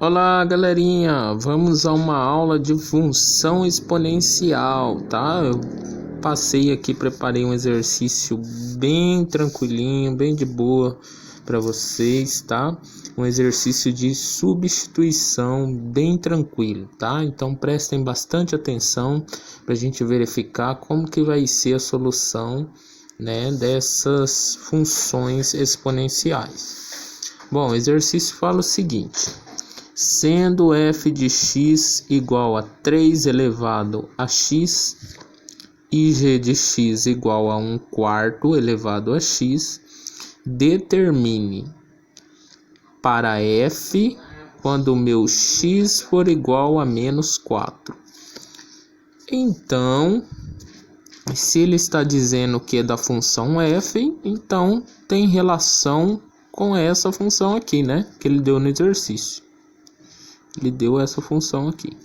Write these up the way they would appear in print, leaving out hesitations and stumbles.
Olá, galerinha! Vamos a uma aula de função exponencial, tá? Eu passei aqui, preparei um exercício bem tranquilinho, bem de boa para vocês, tá? Um exercício de substituição bem tranquilo, tá? Então prestem bastante atenção para a gente verificar como que vai ser a solução, né, dessas funções exponenciais. Bom, o exercício fala o seguinte: sendo f de x igual a 3 elevado a x e g de x igual a 1/4 elevado a x, determine para f quando o meu x for igual a menos 4. Então, se ele está dizendo que é da função f, então tem relação com essa função aqui, né? Que ele deu no exercício. Ele deu essa função aqui.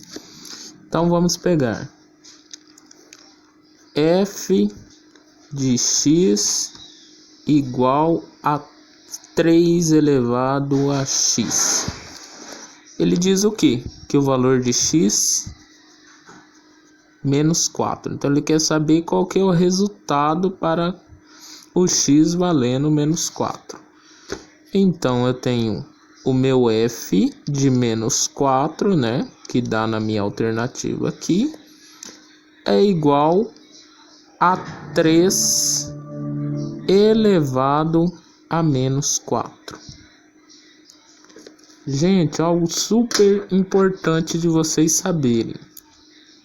Então vamos pegar f de x igual a 3 elevado a x. Ele diz o quê? Que o valor de x menos 4. Então ele quer saber qual que é o resultado para o x valendo menos 4. Então eu tenho o meu f de menos 4, né, que dá na minha alternativa aqui, é igual a 3 elevado a menos 4. Gente, algo super importante de vocês saberem,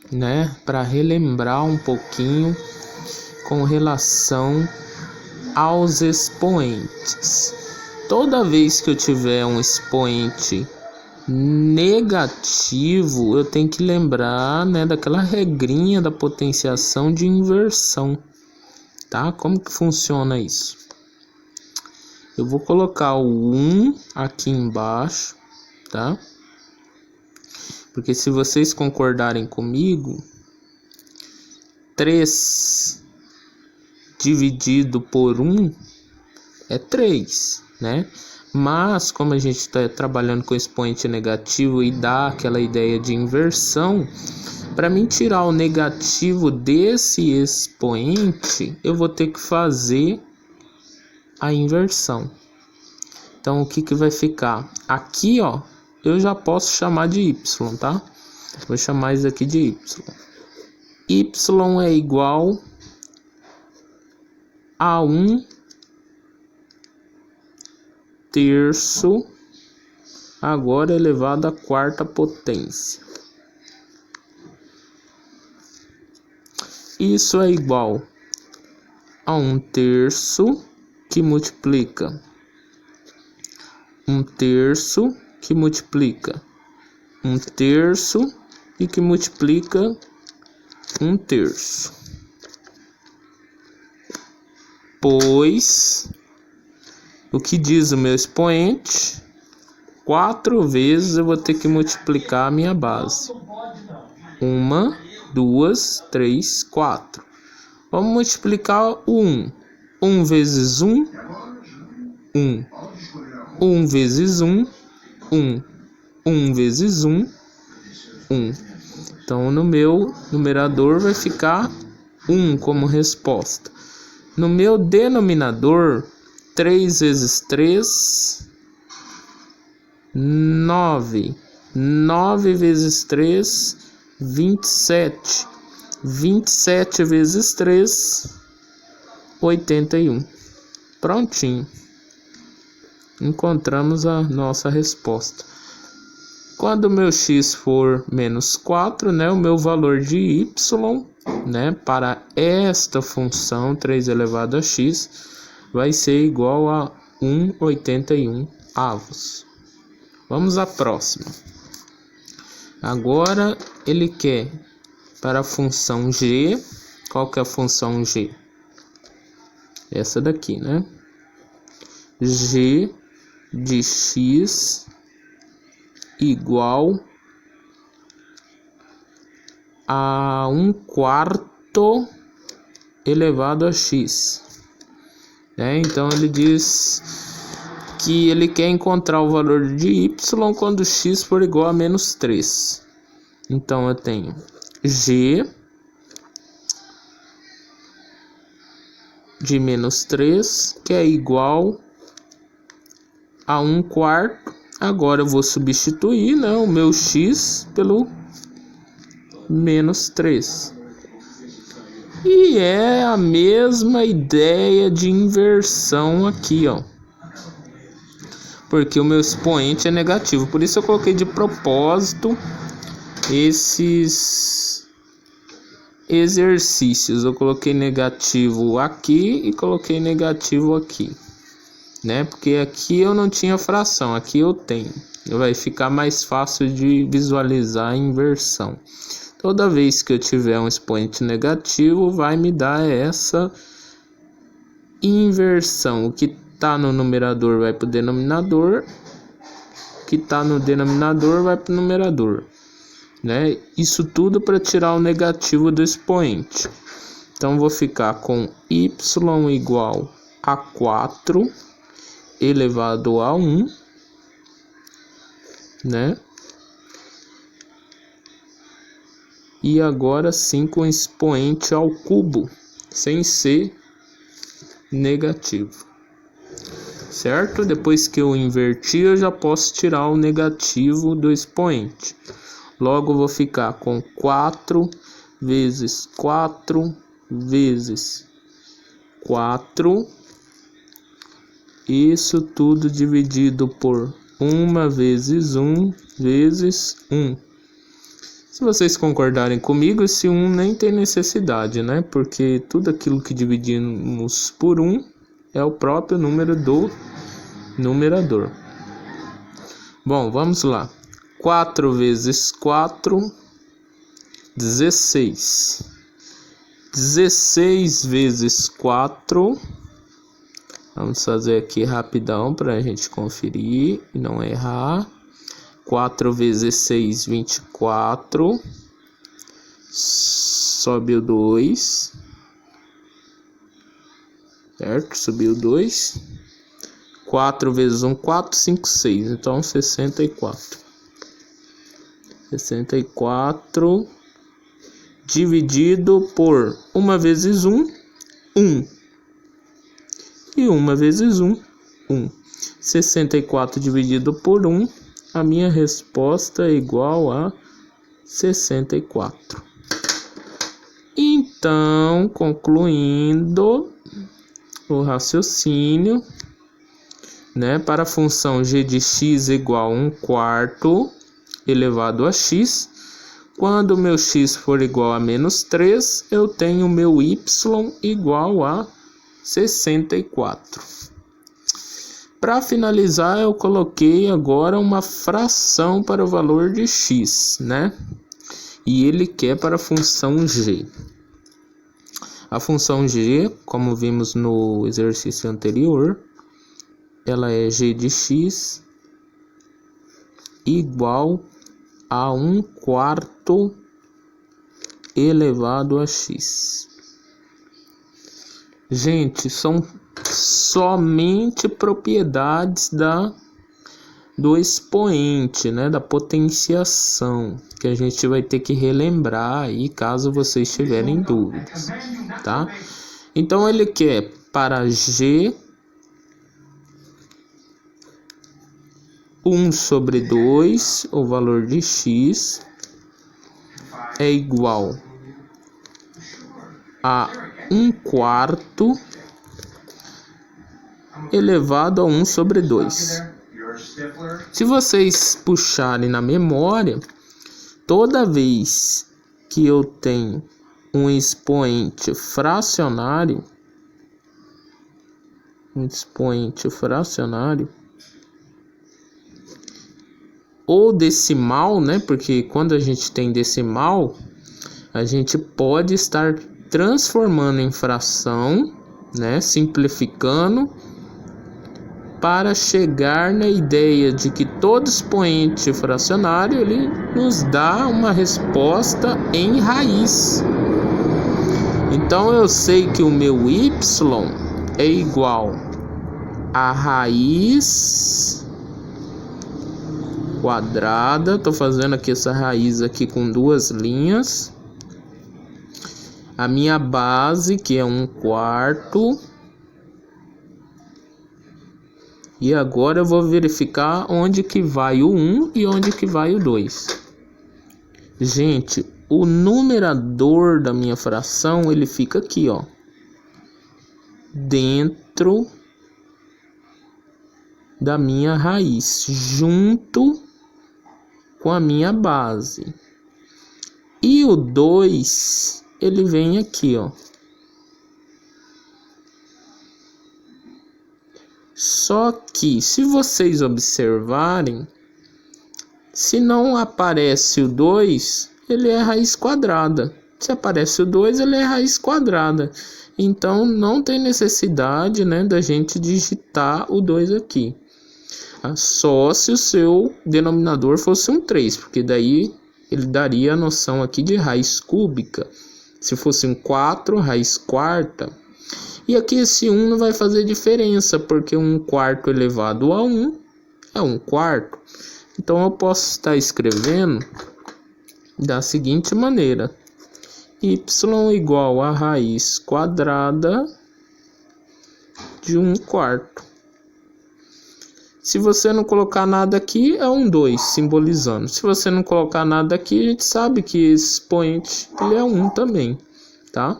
né, para relembrar um pouquinho com relação aos expoentes. Toda vez que eu tiver um expoente negativo, eu tenho que lembrar, né, daquela regrinha da potenciação de inversão, tá? Como que funciona isso? Eu vou colocar o 1 aqui embaixo, tá? Porque se vocês concordarem comigo, 3 dividido por 1 é 3, né? Mas como a gente está trabalhando com expoente negativo e dá aquela ideia de inversão, para mim tirar o negativo desse expoente, eu vou ter que fazer a inversão. Então o que que vai ficar? Aqui, ó, eu já posso chamar de y, tá? Vou chamar isso aqui de y. Y é igual a 1/3 agora elevado à quarta potência. Isso é igual a 1/3 que multiplica 1/3 que multiplica 1/3 e que multiplica 1/3. Pois o que diz o meu expoente? 4 vezes eu vou ter que multiplicar a minha base. 1, 2, 3, 4. Vamos multiplicar o 1. 1 vezes 1, 1. 1 vezes 1, 1. 1 vezes 1, 1. Então no meu numerador vai ficar 1 como resposta. No meu denominador, 3 vezes 3, 9. 9 vezes 3, 27. 27 vezes 3, 81. Prontinho. Encontramos a nossa resposta. Quando o meu x for menos 4, né, o meu valor de y, né, para esta função 3 elevado a x vai ser igual a 1/81. Vamos à próxima. Agora ele quer para a função g. Qual que é a função g? Essa daqui, né? G de x igual a 1/4 elevado a x. Então ele diz que ele quer encontrar o valor de y quando x for igual a menos 3. Então eu tenho g de menos 3, que é igual a 1/4. Agora eu vou substituir, né, o meu x pelo menos 3. E é a mesma ideia de inversão aqui, ó. Porque o meu expoente é negativo. Por isso eu coloquei de propósito esses exercícios. Eu coloquei negativo aqui e coloquei negativo aqui, né? Porque aqui eu não tinha fração, aqui eu tenho. Vai ficar mais fácil de visualizar a inversão. Toda vez que eu tiver um expoente negativo, vai me dar essa inversão. O que está no numerador vai para o denominador, o que está no denominador vai para o numerador, né? Isso tudo para tirar o negativo do expoente. Então, vou ficar com y igual a 4 elevado a 1, né? E agora sim com expoente ao cubo, sem ser negativo, certo? Depois que eu inverti, eu já posso tirar o negativo do expoente. Logo, eu vou ficar com 4 vezes 4 vezes 4. Isso tudo dividido por 1 vezes 1 vezes 1. Se vocês concordarem comigo, esse 1 nem tem necessidade, né? Porque tudo aquilo que dividimos por 1 é o próprio número do numerador. Bom, vamos lá. 4 vezes 4, 16. 16 vezes 4. Vamos fazer aqui rapidão para a gente conferir e não errar. 4 vezes 6, 24. Sobe o 2. Certo? Subiu 2. 4 vezes 1, 4, 5, 6. Então, 64. 64 dividido por 1 vezes 1, 1. E 1 vezes 1, 1. 64 dividido por 1. A minha resposta é igual a 64. Então, concluindo o raciocínio, né, para a função g de x igual a 1/4 elevado a x, quando o meu x for igual a menos 3, eu tenho o meu y igual a 64. Para finalizar, eu coloquei agora uma fração para o valor de x, né? E ele quer para a função g. A função g, como vimos no exercício anterior, ela é g de x igual a 1/4 elevado a x. Gente, são somente propriedades do expoente, né, da potenciação, que a gente vai ter que relembrar aí caso vocês tiverem dúvidas, tá? Então ele quer para g 1/2, o valor de x é igual a 1/4 elevado a 1/2. Se vocês puxarem na memória, toda vez que eu tenho um expoente fracionário, ou decimal, né? Porque quando a gente tem decimal, a gente pode estar transformando em fração, né? Simplificando, para chegar na ideia de que todo expoente fracionário ele nos dá uma resposta em raiz. Então eu sei que o meu y é igual a raiz quadrada, tô fazendo aqui essa raiz aqui com 2 linhas, a minha base, que é 1/4, e agora eu vou verificar onde que vai o 1 e onde que vai o 2. Gente, o numerador da minha fração, ele fica aqui, ó, dentro da minha raiz, junto com a minha base. E o 2, ele vem aqui, ó. Só que, se vocês observarem, se não aparece o 2, ele é raiz quadrada. Se aparece o 2, ele é raiz quadrada. Então, não tem necessidade, né, da gente digitar o 2 aqui. Só se o seu denominador fosse um 3, porque daí ele daria a noção aqui de raiz cúbica. Se fosse um 4, raiz quarta. E aqui esse 1 não vai fazer diferença, porque 1/4 elevado a 1 é 1/4. Então eu posso estar escrevendo da seguinte maneira: y igual a raiz quadrada de 1/4. Se você não colocar nada aqui, é um 2, simbolizando. Se você não colocar nada aqui, a gente sabe que esse expoente ele é 1 também, tá?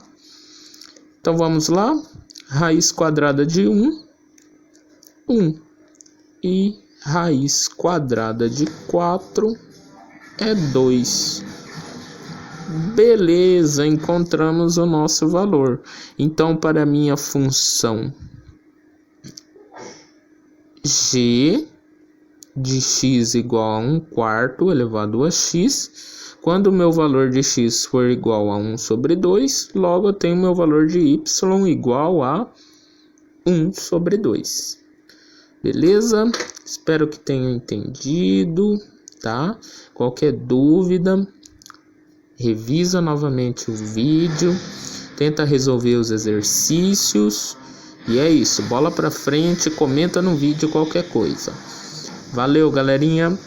Então vamos lá. Raiz quadrada de 1, 1. E raiz quadrada de 4 é 2. Beleza, encontramos o nosso valor. Então, para a minha função g de x igual a 1/4 elevado a x, quando o meu valor de x for igual a 1/2, logo eu tenho meu valor de y igual a 1/2. Beleza? Espero que tenham entendido, tá? Qualquer dúvida, revisa novamente o vídeo, tenta resolver os exercícios. E é isso, bola pra frente, comenta no vídeo qualquer coisa. Valeu, galerinha!